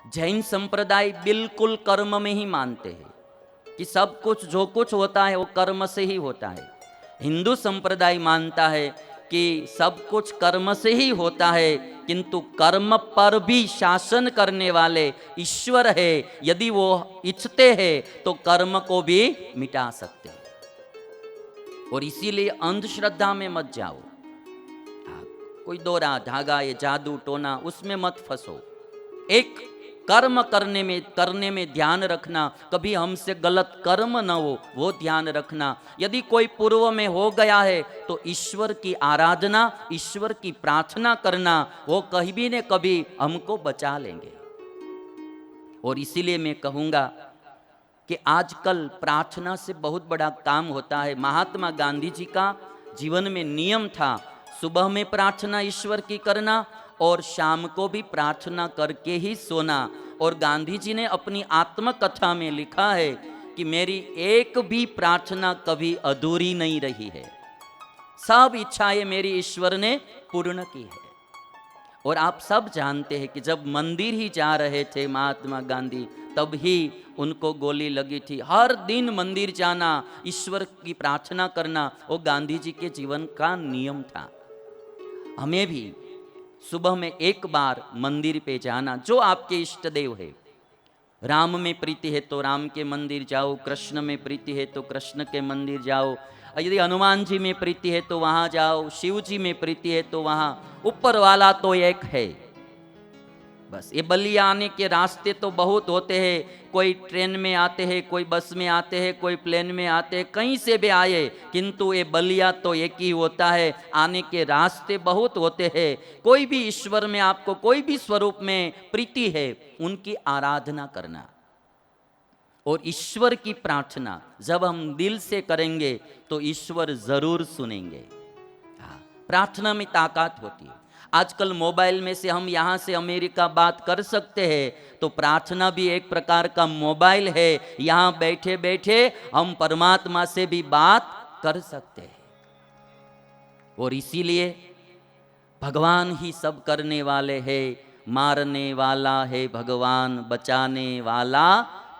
जैन संप्रदाय बिल्कुल कर्म में ही मानते हैं कि सब कुछ जो कुछ होता है वो कर्म से ही होता है। हिंदू संप्रदाय मानता है कि सब कुछ कर्म से ही होता है, किंतु कर्म पर भी शासन करने वाले ईश्वर है। यदि वो इच्छते हैं तो कर्म को भी मिटा सकते हैं। और इसीलिए अंधश्रद्धा में मत जाओ। कोई दोरा धागा ये जादू टोना उसमें मत फंसो। एक कर्म करने में ध्यान रखना, कभी हमसे गलत कर्म न हो वो ध्यान रखना। यदि कोई पूर्व में हो गया है तो ईश्वर की आराधना, ईश्वर की प्रार्थना करना, वो कभी न कभी हमको बचा लेंगे। और इसीलिए मैं कहूँगा कि आजकल प्रार्थना से बहुत बड़ा काम होता है। महात्मा गांधी जी का जीवन में नियम था, सुबह में प्रार्थना ईश्वर की करना और शाम को भी प्रार्थना करके ही सोना। और गांधी जी ने अपनी आत्मकथा में लिखा है कि मेरी एक भी प्रार्थना कभी अधूरी नहीं रही है, सब इच्छाएं मेरी ईश्वर ने पूर्ण की है। और आप सब जानते हैं कि जब मंदिर ही जा रहे थे महात्मा गांधी, तब ही उनको गोली लगी थी। हर दिन मंदिर जाना, ईश्वर की प्रार्थना करना, वो गांधी जी के जीवन का नियम था। हमें भी सुबह में एक बार मंदिर पे जाना, जो आपके इष्ट देव है। राम में प्रीति है तो राम के मंदिर जाओ, कृष्ण में प्रीति है तो कृष्ण के मंदिर जाओ, यदि हनुमान जी में प्रीति है तो वहां जाओ, शिव जी में प्रीति है तो वहां। ऊपर वाला तो एक है। बस ये बलिया आने के रास्ते तो बहुत होते हैं, कोई ट्रेन में आते हैं, कोई बस में आते हैं, कोई प्लेन में आते हैं, कहीं से भी आए, किंतु ये बलिया तो एक ही होता है। आने के रास्ते बहुत होते हैं। कोई भी ईश्वर में आपको कोई भी स्वरूप में प्रीति है, उनकी आराधना करना। और ईश्वर की प्रार्थना जब हम दिल से करेंगे तो ईश्वर जरूर सुनेंगे। प्रार्थना में ताकत होती है। आजकल मोबाइल में से हम यहाँ से अमेरिका बात कर सकते हैं, तो प्रार्थना भी एक प्रकार का मोबाइल है। यहाँ बैठे बैठे हम परमात्मा से भी बात कर सकते हैं। और इसीलिए भगवान ही सब करने वाले हैं। मारने वाला है भगवान, बचाने वाला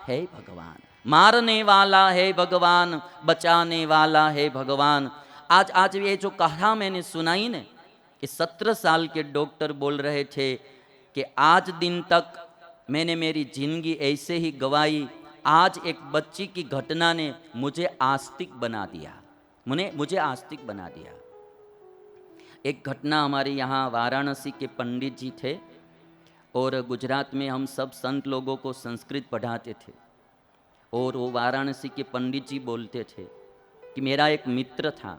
है भगवान। मारने वाला है भगवान, बचाने वाला है भगवान। आज ये जो कहा मैंने सुनाई ने, कि 17 साल के डॉक्टर बोल रहे थे कि आज दिन तक मैंने मेरी जिंदगी ऐसे ही गवाई, आज एक बच्ची की घटना ने मुझे आस्तिक बना दिया, मुझे आस्तिक बना दिया। एक घटना हमारे यहाँ वाराणसी के पंडित जी थे, और गुजरात में हम सब संत लोगों को संस्कृत पढ़ाते थे। और वो वाराणसी के पंडित जी बोलते थे कि मेरा एक मित्र था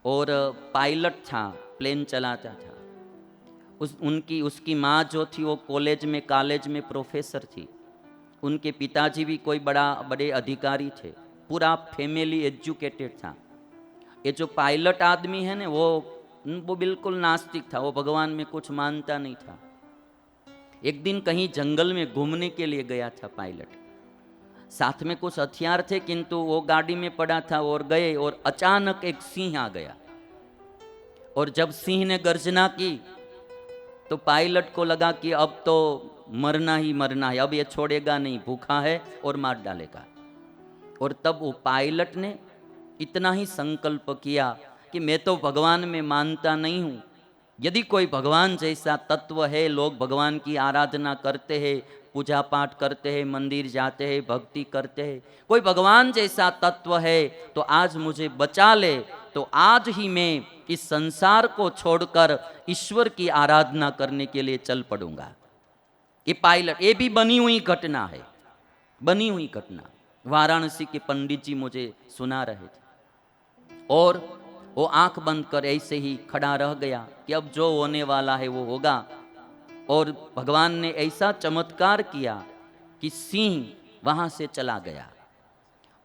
और पायलट था, प्लेन चलाता था। उसकी माँ जो थी वो कॉलेज में प्रोफेसर थी। उनके पिताजी भी कोई बड़े अधिकारी थे। पूरा फैमिली एजुकेटेड था। ये जो पायलट आदमी है ना, वो बिल्कुल नास्तिक था, वो भगवान में कुछ मानता नहीं था। एक दिन कहीं जंगल में घूमने के लिए गया था पायलट, साथ में कुछ हथियार थे, किंतु वो गाड़ी में पड़ा था और गए, और अचानक एक सिंह आ गया। और जब सिंह ने गर्जना की तो पायलट को लगा कि अब तो मरना ही मरना है, अब ये छोड़ेगा नहीं, भूखा है और मार डालेगा। और तब वो पायलट ने इतना ही संकल्प किया कि मैं तो भगवान में मानता नहीं हूँ, यदि कोई भगवान जैसा तत्व है, लोग भगवान की आराधना करते हैं, पूजा पाठ करते हैं, मंदिर जाते हैं, भक्ति करते हैं, कोई भगवान जैसा तत्व है तो आज मुझे बचा ले, तो आज ही मैं इस संसार को छोड़कर ईश्वर की आराधना करने के लिए चल पड़ूंगा। ये पायलट, ये भी बनी हुई घटना है, बनी हुई घटना। वाराणसी के पंडित जी मुझे सुना रहे थे। और वो आंख बंद कर ऐसे ही खड़ा रह गया कि अब जो होने वाला है वो होगा। और भगवान ने ऐसा चमत्कार किया कि सिंह वहां से चला गया।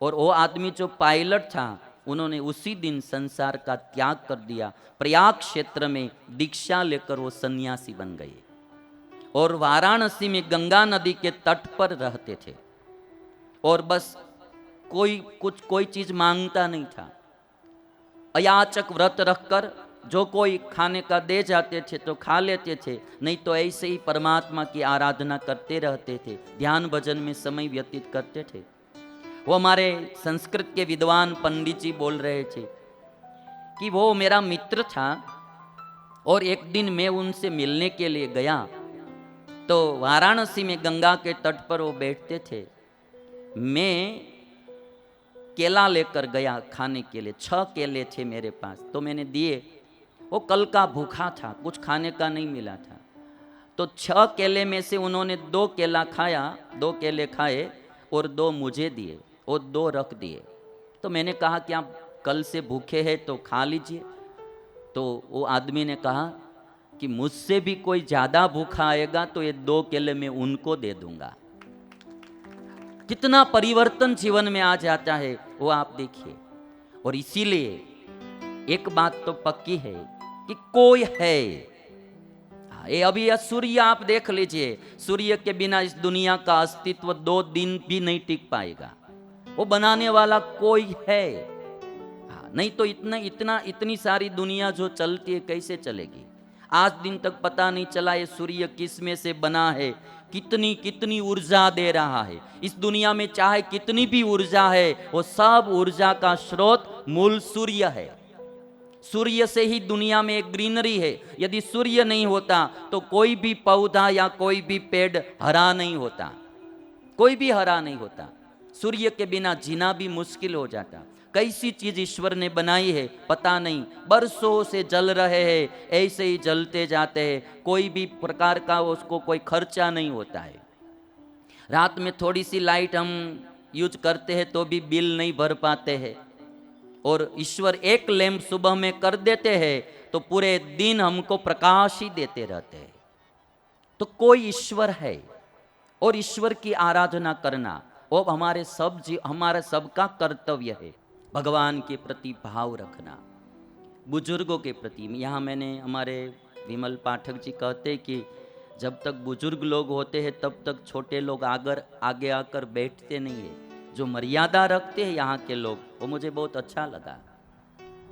और वो आदमी जो पायलट था, उन्होंने उसी दिन संसार का त्याग कर दिया। प्रयाग क्षेत्र में दीक्षा लेकर वो सन्यासी बन गए और वाराणसी में गंगा नदी के तट पर रहते थे। और बस कोई चीज मांगता नहीं था। अयाचक व्रत रखकर जो कोई खाने का दे जाते थे तो खा लेते थे, नहीं तो ऐसे ही परमात्मा की आराधना करते रहते थे, ध्यान भजन में समय व्यतीत करते थे। वो हमारे संस्कृत के विद्वान पंडित जी बोल रहे थे कि वो मेरा मित्र था और एक दिन मैं उनसे मिलने के लिए गया तो वाराणसी में गंगा के तट पर वो बैठते थे। मैं केला लेकर गया खाने के लिए, 6 केले थे मेरे पास, तो मैंने दिए। वो कल का भूखा था, कुछ खाने का नहीं मिला था, तो 6 केले में से उन्होंने 2 केला खाया, 2 केले खाए और 2 मुझे दिए और 2 रख दिए। तो मैंने कहा कि आप कल से भूखे हैं तो खा लीजिए। तो वो आदमी ने कहा कि मुझसे भी कोई ज़्यादा भूखा आएगा तो ये 2 केले मैं उनको दे दूंगा। कितना परिवर्तन जीवन में आ जाता है वो आप देखिए। और इसीलिए एक बात तो पक्की है कि कोई है। ये अभी यह सूर्य आप देख लीजिए, सूर्य के बिना इस दुनिया का अस्तित्व 2 दिन भी नहीं टिक पाएगा। वो बनाने वाला कोई है, नहीं तो इतनी सारी दुनिया जो चलती है कैसे चलेगी। आज दिन तक पता नहीं चला ये सूर्य किस में से बना है, कितनी कितनी ऊर्जा दे रहा है। इस दुनिया में चाहे कितनी भी ऊर्जा है, वो सब ऊर्जा का स्रोत मूल सूर्य है। सूर्य से ही दुनिया में एक ग्रीनरी है। यदि सूर्य नहीं होता तो कोई भी पौधा या कोई भी पेड़ हरा नहीं होता, कोई भी हरा नहीं होता। सूर्य के बिना जीना भी मुश्किल हो जाता। कैसी चीज ईश्वर ने बनाई है पता नहीं, बरसों से जल रहे हैं, ऐसे ही जलते जाते हैं, कोई भी प्रकार का उसको कोई खर्चा नहीं होता है। रात में थोड़ी सी लाइट हम यूज करते हैं तो भी बिल नहीं भर पाते हैं, और ईश्वर एक लैंप सुबह में कर देते हैं तो पूरे दिन हमको प्रकाश ही देते रहते हैं। तो कोई ईश्वर है, और ईश्वर की आराधना करना वो हमारा सबका कर्तव्य है। भगवान के प्रति भाव रखना, बुजुर्गों के प्रति। यहाँ मैंने हमारे विमल पाठक जी कहते कि जब तक बुजुर्ग लोग होते हैं तब तक छोटे लोग आगे आकर बैठते नहीं है। जो मर्यादा रखते हैं यहाँ के लोग, वो मुझे बहुत अच्छा लगा।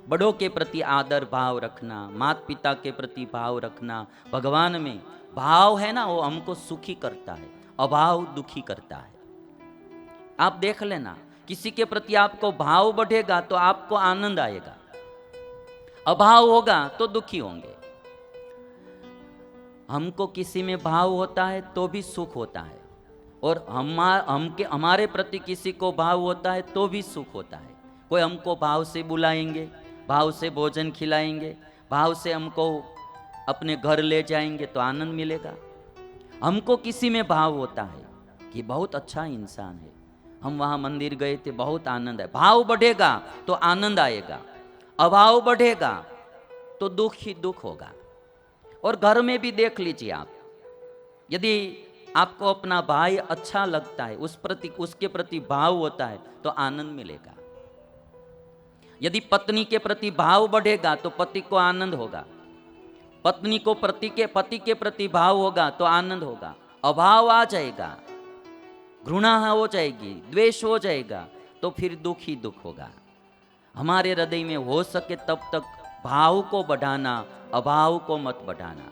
बड़ों के प्रति आदर भाव रखना, माता पिता के प्रति भाव रखना, भगवान में भाव है ना, वो हमको सुखी करता है, अभाव दुखी करता है। आप देख लेना, किसी के प्रति आपको भाव बढ़ेगा तो आपको आनंद आएगा, अभाव होगा तो दुखी होंगे। हमको किसी में भाव होता है तो भी सुख होता है, और हमारे प्रति किसी को भाव होता है तो भी सुख होता है। कोई हमको भाव से बुलाएंगे, भाव से भोजन खिलाएंगे, भाव से हमको अपने घर ले जाएंगे तो आनंद मिलेगा। हमको किसी में भाव होता है कि बहुत अच्छा इंसान है, हम वहाँ मंदिर गए थे, बहुत आनंद है। भाव बढ़ेगा तो आनंद आएगा, अभाव बढ़ेगा तो दुख ही दुख होगा। और घर में भी देख लीजिए आप, यदि आपको अपना भाई अच्छा लगता है, उसके प्रति भाव होता है तो आनंद मिलेगा। यदि पत्नी के प्रति भाव बढ़ेगा तो पति को आनंद होगा, पत्नी को पति के प्रति भाव होगा तो आनंद होगा। अभाव आ जाएगा, घृणा हो जाएगी, द्वेष हो जाएगा तो फिर दुख ही दुख होगा। हमारे हृदय में हो सके तब तक भाव को बढ़ाना, अभाव को मत बढ़ाना।